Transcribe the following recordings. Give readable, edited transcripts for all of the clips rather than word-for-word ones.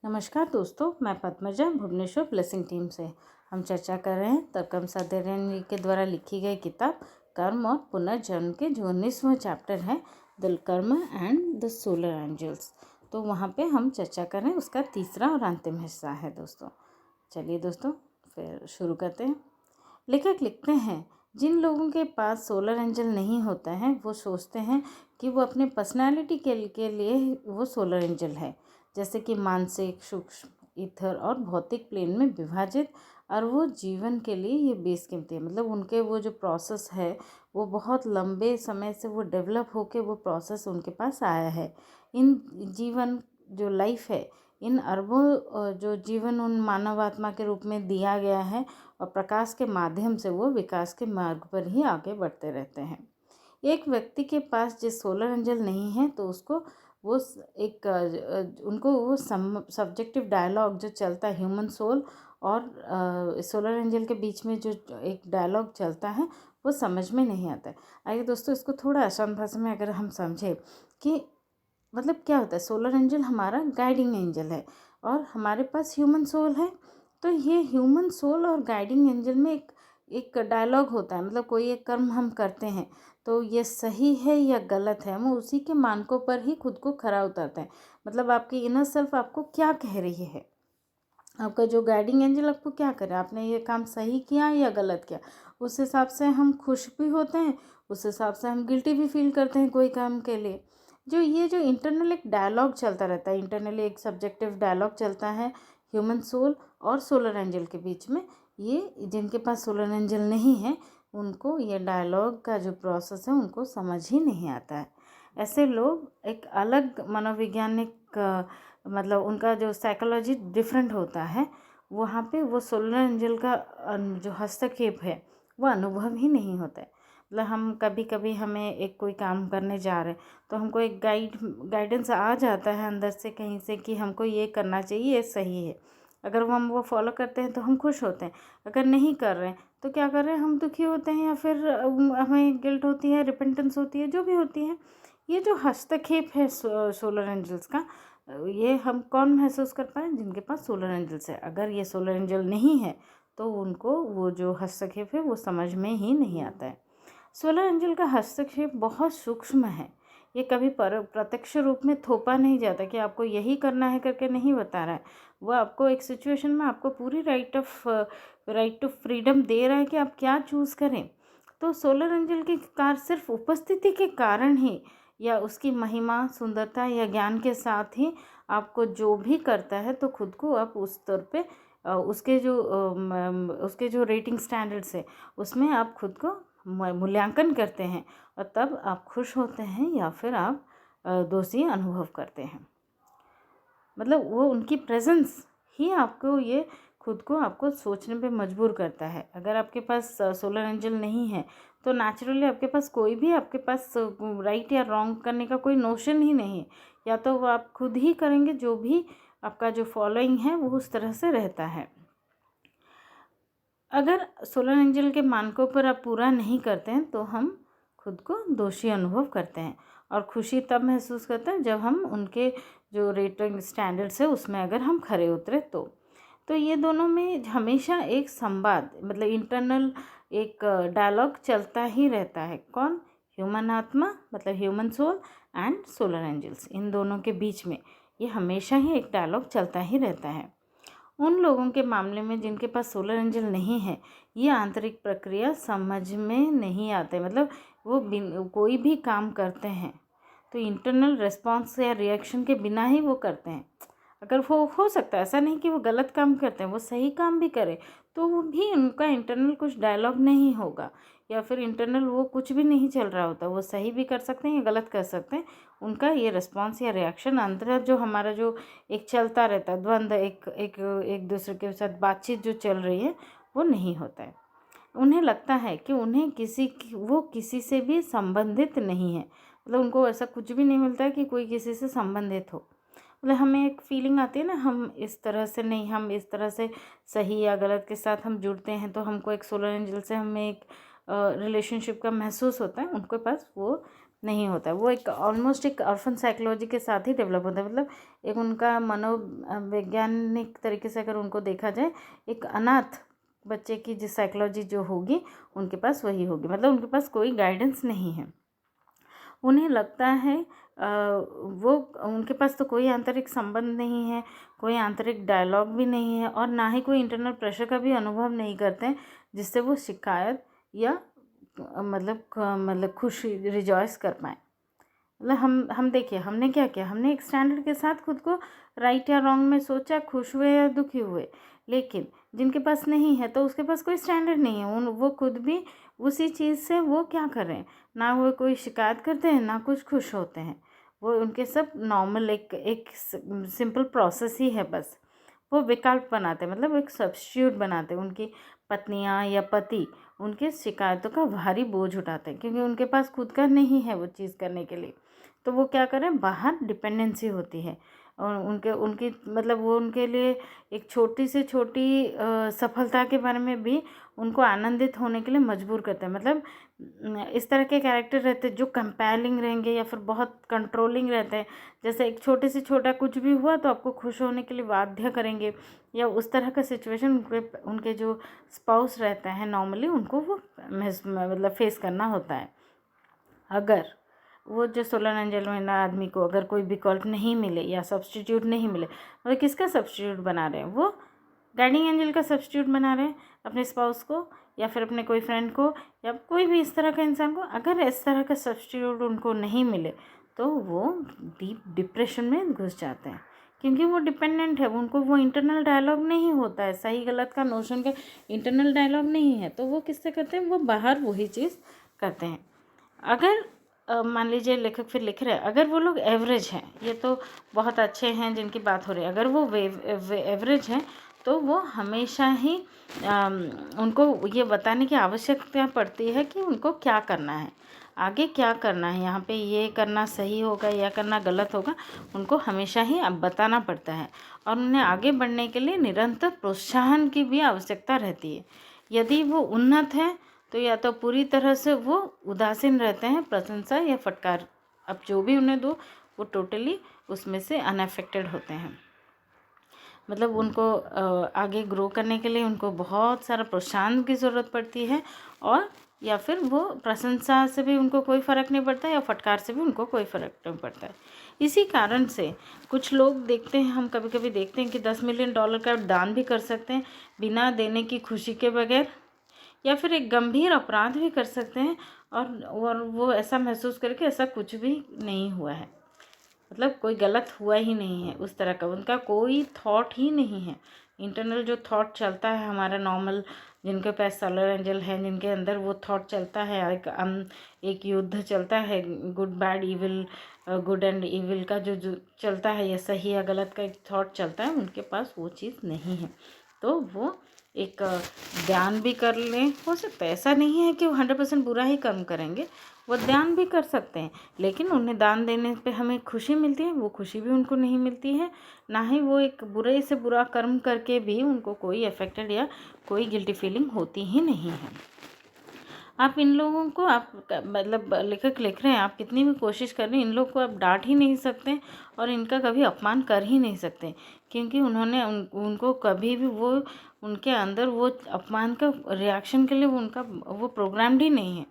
नमस्कार दोस्तों, मैं पद्मजा भुवनेश्वर ब्लेसिंग टीम से। हम चर्चा कर रहे हैं तरकम सदेरन जी के द्वारा लिखी गई किताब कर्म और पुनर्जन्म के जो 19वां चैप्टर है द कर्म एंड द सोलर एंजल्स। तो वहाँ पे हम चर्चा कर रहे हैं, उसका तीसरा और अंतिम हिस्सा है दोस्तों। चलिए दोस्तों फिर शुरू करते हैं। लेखक लिखते हैं, जिन लोगों के पास सोलर एंजल नहीं होता है वो सोचते हैं कि वो अपने पर्सनालिटी के लिए वो सोलर एंजल है, जैसे कि मानसिक, सूक्ष्म, ईथर और भौतिक प्लेन में विभाजित, और वो जीवन के लिए ये बेसकीमती है। मतलब उनके वो जो प्रोसेस है वो बहुत लंबे समय से वो डेवलप होके वो प्रोसेस उनके पास आया है। इन जीवन जो लाइफ है, इन अरबों जो जीवन उन मानव आत्मा के रूप में दिया गया है, और प्रकाश के माध्यम से वो विकास के मार्ग पर ही आगे बढ़ते रहते हैं। एक व्यक्ति के पास जो सोलर एंजल नहीं है तो उसको वो उनको वो सब्जेक्टिव डायलॉग जो चलता है ह्यूमन सोल और सोलर एंजल के बीच में जो एक डायलॉग चलता है वो समझ में नहीं आता है। आइए दोस्तों, इसको थोड़ा आसान भाषा में अगर हम समझें कि मतलब क्या होता है। सोलर एंजल हमारा गाइडिंग एंजल है और हमारे पास ह्यूमन सोल है। तो ये ह्यूमन सोल और गाइडिंग एंजल में एक डायलॉग होता है। मतलब कोई एक कर्म हम करते हैं तो ये सही है या गलत है, हम उसी के मानकों पर ही खुद को खरा उतरते हैं। मतलब आपकी इनर सेल्फ आपको क्या कह रही है, आपका जो गाइडिंग एंजल आपको क्या करे, आपने ये काम सही किया या गलत किया, उस हिसाब से हम खुश भी होते हैं, उस हिसाब से हम गिल्टी भी फील करते हैं कोई काम के लिए। जो इंटरनल एक डायलॉग चलता रहता है, इंटरनली एक सब्जेक्टिव डायलॉग चलता है ह्यूमन सोल और सोलर एंजल के बीच में। ये जिनके पास सोलर एंजल नहीं है उनको ये डायलॉग का जो प्रोसेस है उनको समझ ही नहीं आता है। ऐसे लोग एक अलग मनोवैज्ञानिक मतलब उनका जो साइकोलॉजी डिफरेंट होता है, वहाँ पे वो सोलर एंजल का जो हस्तक्षेप है वो अनुभव ही नहीं होता है। मतलब हम कभी कभी हमें एक कोई काम करने जा रहे हैं तो हमको एक गाइडेंस आ जाता है अंदर से कहीं से कि हमको ये करना चाहिए, ये सही है। अगर हम वो फॉलो करते हैं तो हम खुश होते हैं, अगर नहीं कर रहे हैं तो क्या कर रहे हैं, हम दुखी होते हैं या फिर हमें गिल्ट होती है, रिपेंटेंस होती है, जो भी होती है। ये जो हस्तक्षेप है सोलर एंजल्स का, ये हम कौन महसूस कर पाए, जिनके पास सोलर एंजल्स है। अगर ये सोलर एंजल नहीं है तो उनको वो जो हस्तक्षेप है वो समझ में ही नहीं आता है। सोलर एंजल का हस्तक्षेप बहुत सूक्ष्म है। ये कभी प्रत्यक्ष रूप में थोपा नहीं जाता कि आपको यही करना है करके नहीं बता रहा है। वो आपको एक सिचुएशन में आपको पूरी राइट टू फ्रीडम दे रहा है कि आप क्या चूज़ करें। तो सोलर एंजल की कार सिर्फ उपस्थिति के कारण ही या उसकी महिमा, सुंदरता या ज्ञान के साथ ही आपको जो भी करता है तो खुद को आप उस तौर पे उसके जो रेटिंग स्टैंडर्ड्स है उसमें आप खुद को मूल्यांकन करते हैं, और तब आप खुश होते हैं या फिर आप दोषी अनुभव करते हैं। मतलब वो उनकी प्रेजेंस ही आपको ये खुद को आपको सोचने पे मजबूर करता है। अगर आपके पास सोलर एंजल नहीं है तो नेचुरली आपके पास कोई भी आपके पास राइट या रॉन्ग करने का कोई नोशन ही नहीं है। या तो वो आप खुद ही करेंगे, जो भी आपका जो फॉलोइंग है वो उस तरह से रहता है। अगर सोलर एंजल के मानकों पर आप पूरा नहीं करते हैं तो हम खुद को दोषी अनुभव करते हैं, और खुशी तब महसूस करते हैं जब हम उनके जो रेटिंग स्टैंडर्ड्स है उसमें अगर हम खरे उतरे तो ये दोनों में हमेशा एक संवाद, मतलब इंटरनल एक डायलॉग चलता ही रहता है। कौन? ह्यूमन आत्मा, मतलब human soul and solar angels, इन दोनों के बीच में ये हमेशा ही एक डायलॉग चलता ही रहता है। उन लोगों के मामले में जिनके पास सोलर एंजल नहीं है, ये आंतरिक प्रक्रिया समझ में नहीं आते। मतलब वो कोई भी काम करते हैं तो इंटरनल रिस्पॉन्स या रिएक्शन के बिना ही वो करते हैं। अगर वो हो सकता है, ऐसा नहीं कि वो गलत काम करते हैं, वो सही काम भी करें तो वो भी उनका इंटरनल कुछ डायलॉग नहीं होगा, या फिर इंटरनल वो कुछ भी नहीं चल रहा होता। वो सही भी कर सकते हैं या गलत कर सकते हैं। उनका ये रिस्पॉन्स या रिएक्शन अंदर जो हमारा जो एक चलता रहता है द्वंद्व, एक दूसरे के साथ बातचीत जो चल रही है वो नहीं होता है। उन्हें लगता है कि वो किसी से भी संबंधित नहीं है। मतलब उनको ऐसा कुछ भी नहीं मिलता है कि कोई किसी से संबंधित हो। मतलब हमें एक फीलिंग आती है ना, हम इस तरह से नहीं, हम इस तरह से सही या गलत के साथ हम जुड़ते हैं तो हमको एक सोलर एंजल से हमें एक रिलेशनशिप का महसूस होता है। उनके पास वो नहीं होता है। वो एक ऑलमोस्ट एक ऑर्फन साइकोलॉजी के साथ ही डेवलप होता है। मतलब एक उनका मनोवैज्ञानिक तरीके से अगर उनको देखा जाए, एक अनाथ बच्चे की जो साइकोलॉजी जो होगी उनके पास वही होगी। मतलब उनके पास कोई गाइडेंस नहीं है। उन्हें लगता है वो उनके पास तो कोई आंतरिक संबंध नहीं है, कोई आंतरिक डायलॉग भी नहीं है, और ना ही कोई इंटरनल प्रेशर का भी अनुभव नहीं करते हैं जिससे वो शिकायत या मतलब खुशी रिजॉइस कर पाएँ। मतलब हम देखिए, हमने क्या किया, हमने एक स्टैंडर्ड के साथ खुद को राइट या रॉन्ग में सोचा, खुश हुए या दुखी हुए। लेकिन जिनके पास नहीं है तो उसके पास कोई स्टैंडर्ड नहीं है, वो खुद भी उसी चीज़ से वो क्या कर रहे हैं, ना वो कोई शिकायत करते हैं ना कुछ खुश होते हैं। वो उनके सब नॉर्मल एक सिंपल प्रोसेस ही है। बस वो विकल्प बनाते हैं, मतलब एक सब्स्टिट्यूट बनाते हैं। उनकी पत्नियां या पति उनके शिकायतों का भारी बोझ उठाते हैं, क्योंकि उनके पास खुद का नहीं है वो चीज़ करने के लिए। तो वो क्या करें, बाहर डिपेंडेंसी होती है, और उनकी मतलब वो उनके लिए एक छोटी से छोटी सफलता के बारे में भी उनको आनंदित होने के लिए मजबूर करते हैं। मतलब इस तरह के कैरेक्टर रहते हैं जो कंपेलिंग रहेंगे या फिर बहुत कंट्रोलिंग रहते हैं। जैसे एक छोटे से छोटा कुछ भी हुआ तो आपको खुश होने के लिए बाध्य करेंगे, या उस तरह का सिचुएशन उनके जो स्पाउस रहता है नॉर्मली उनको वो मतलब फेस करना होता है। अगर वो जो सोलर एंजल में ना आदमी को अगर कोई विकल्प नहीं मिले या सब्स्टिट्यूट नहीं मिले, मतलब किसका सब्स्टिट्यूट बना रहे हैं, वो गाइडिंग एंजल का सब्स्टिट्यूट बना रहे हैं, अपने स्पाउस को या फिर अपने कोई फ्रेंड को या कोई भी इस तरह का इंसान को। अगर इस तरह का सब्स्टिट्यूट उनको नहीं मिले तो वो डीप डिप्रेशन में घुस जाते हैं, क्योंकि वो डिपेंडेंट है। उनको वो इंटरनल डायलॉग नहीं होता है, सही गलत का नोशन का इंटरनल डायलॉग नहीं है। तो वो किससे करते हैं, वो बाहर वही चीज़ करते हैं। अगर मान लीजिए लेखक फिर लिख रहे हैं, अगर वो लोग एवरेज हैं, ये तो बहुत अच्छे हैं जिनकी बात हो रही है, अगर वो एवरेज हैं तो वो हमेशा ही उनको ये बताने की आवश्यकता पड़ती है कि उनको क्या करना है, आगे क्या करना है, यहाँ पे ये करना सही होगा या करना गलत होगा, उनको हमेशा ही अब बताना पड़ता है। और उन्हें आगे बढ़ने के लिए निरंतर प्रोत्साहन की भी आवश्यकता रहती है। यदि वो उन्नत है तो या तो पूरी तरह से वो उदासीन रहते हैं प्रशंसा या फटकार, अब जो भी उन्हें दो वो टोटली उसमें से अनअफेक्टेड होते हैं। मतलब उनको आगे ग्रो करने के लिए उनको बहुत सारा प्रोत्साहन की ज़रूरत पड़ती है, और या फिर वो प्रशंसा से भी उनको कोई फ़र्क नहीं पड़ता या फटकार से भी उनको कोई फ़र्क नहीं पड़ता है। इसी कारण से कुछ लोग देखते हैं, हम कभी कभी देखते हैं कि $10 मिलियन का दान भी कर सकते हैं बिना देने की खुशी के बगैर, या फिर एक गंभीर अपराध भी कर सकते हैं और वो ऐसा महसूस करके ऐसा कुछ भी नहीं हुआ है, मतलब कोई गलत हुआ ही नहीं है। उस तरह का उनका कोई थॉट ही नहीं है। इंटरनल जो थॉट चलता है हमारा नॉर्मल, जिनके पास सोलर एंजल है, जिनके अंदर वो थॉट चलता है, एक युद्ध चलता है, good bad evil, good and evil का जो चलता है, या सही या गलत का एक थॉट चलता है, उनके पास वो चीज़ नहीं है। तो वो एक ध्यान भी कर लें, हो सकता है ऐसा नहीं है कि वो 100% बुरा ही कर्म करेंगे, वो ध्यान भी कर सकते हैं, लेकिन उन्हें दान देने पे हमें खुशी मिलती है, वो खुशी भी उनको नहीं मिलती है, ना ही वो एक बुरे से बुरा कर्म करके भी उनको कोई अफेक्टेड या कोई गिल्टी फीलिंग होती ही नहीं है। आप इन लोगों को, आप मतलब लेखक लिख रहे हैं, आप कितनी भी कोशिश कर रहे हैं, इन लोग को आप डांट ही नहीं सकते और इनका कभी अपमान कर ही नहीं सकते, क्योंकि उन्होंने उनको कभी भी वो उनके अंदर वो अपमान का रिएक्शन के लिए वो प्रोग्राम्ड ही नहीं है।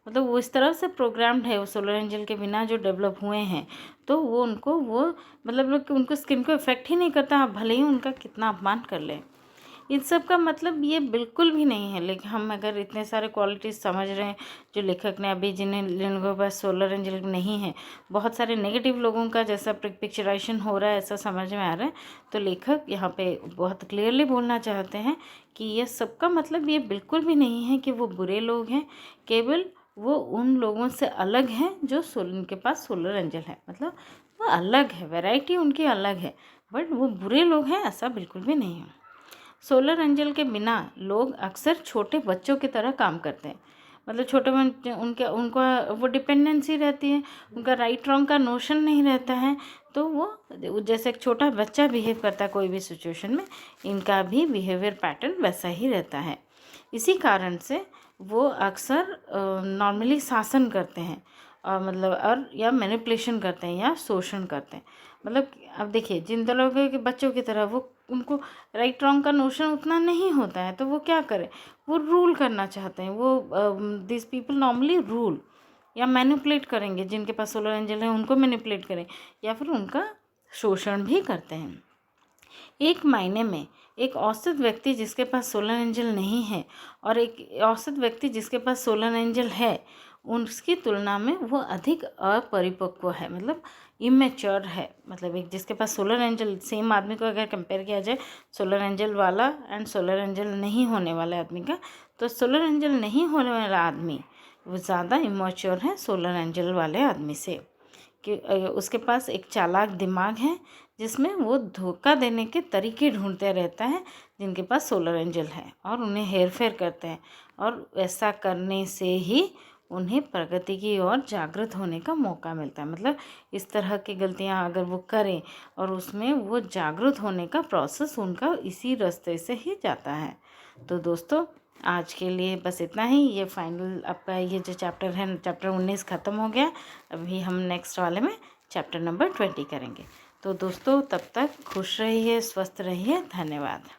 मतलब वो इस तरह से प्रोग्राम्ड है, वो सोलर एंजल के बिना जो डेवलप हुए हैं, तो वो उनको वो मतलब उनको स्किन को इफेक्ट ही नहीं करता, आप भले ही उनका कितना अपमान कर लें। इन सब का मतलब ये बिल्कुल भी नहीं है। लेकिन हम अगर इतने सारे क्वालिटीज़ समझ रहे हैं जो लेखक ने अभी जिन के पास सोलर एंजल नहीं है, बहुत सारे नेगेटिव लोगों का जैसा पिक्चराइजेशन हो रहा है ऐसा समझ में आ रहा है, तो लेखक यहाँ पे बहुत क्लियरली बोलना चाहते हैं कि ये सबका मतलब ये बिल्कुल भी नहीं है कि वो बुरे लोग हैं, केवल वो उन लोगों से अलग हैं जो उनके पास सोलर एंजल है, मतलब वो अलग है, वैरायटी उनकी अलग है, बट वो बुरे लोग हैं ऐसा बिल्कुल भी नहीं है। सोलर एंजल के बिना लोग अक्सर छोटे बच्चों की तरह काम करते हैं, मतलब छोटे बच्चे उनका वो डिपेंडेंसी रहती है, उनका राइट रॉन्ग का नोशन नहीं रहता है, तो वो जैसे एक छोटा बच्चा बिहेव करता है कोई भी सिचुएशन में, इनका भी बिहेवियर पैटर्न वैसा ही रहता है। इसी कारण से वो अक्सर नॉर्मली शासन करते हैं और मतलब और या मैनिपुलेशन करते हैं या शोषण करते हैं। मतलब अब देखिए, जिन तरह के बच्चों की तरह वो उनको राइट रॉन्ग का नोशन उतना नहीं होता है, तो वो क्या करें, वो रूल करना चाहते हैं। वो दिस पीपल नॉर्मली रूल या मैनिपुलेट करेंगे, जिनके पास सोलर एंजल है उनको मैनिपुलेट करें या फिर उनका शोषण भी करते हैं। एक मायने में एक औसत व्यक्ति जिसके पास सोलर एंजल नहीं है और एक औसत व्यक्ति जिसके पास सोलर एंजल है, उसकी तुलना में वो अधिक अपरिपक्व है, मतलब इमेच्योर है। मतलब एक जिसके पास सोलर एंजल, सेम आदमी को अगर कंपेयर किया जाए सोलर एंजल वाला एंड सोलर एंजल नहीं होने वाले आदमी का, तो सोलर एंजल नहीं होने वाला आदमी वो ज़्यादा इमेच्योर है सोलर एंजल वाले आदमी से। कि उसके पास एक चालाक दिमाग है जिसमें वो धोखा देने के तरीके ढूंढते रहता है जिनके पास सोलर एंजल है, और उन्हें हेर फेर करते हैं, और ऐसा करने से ही उन्हें प्रगति की ओर जागृत होने का मौका मिलता है। मतलब इस तरह की गलतियां अगर वो करें और उसमें वो जागृत होने का प्रोसेस उनका इसी रास्ते से ही जाता है। तो दोस्तों, आज के लिए बस इतना ही। ये फाइनल आपका ये जो चैप्टर है, चैप्टर 19 ख़त्म हो गया। अभी हम नेक्स्ट वाले में चैप्टर नंबर 20 करेंगे। तो दोस्तों, तब तक खुश रहिए, स्वस्थ रहिए। धन्यवाद।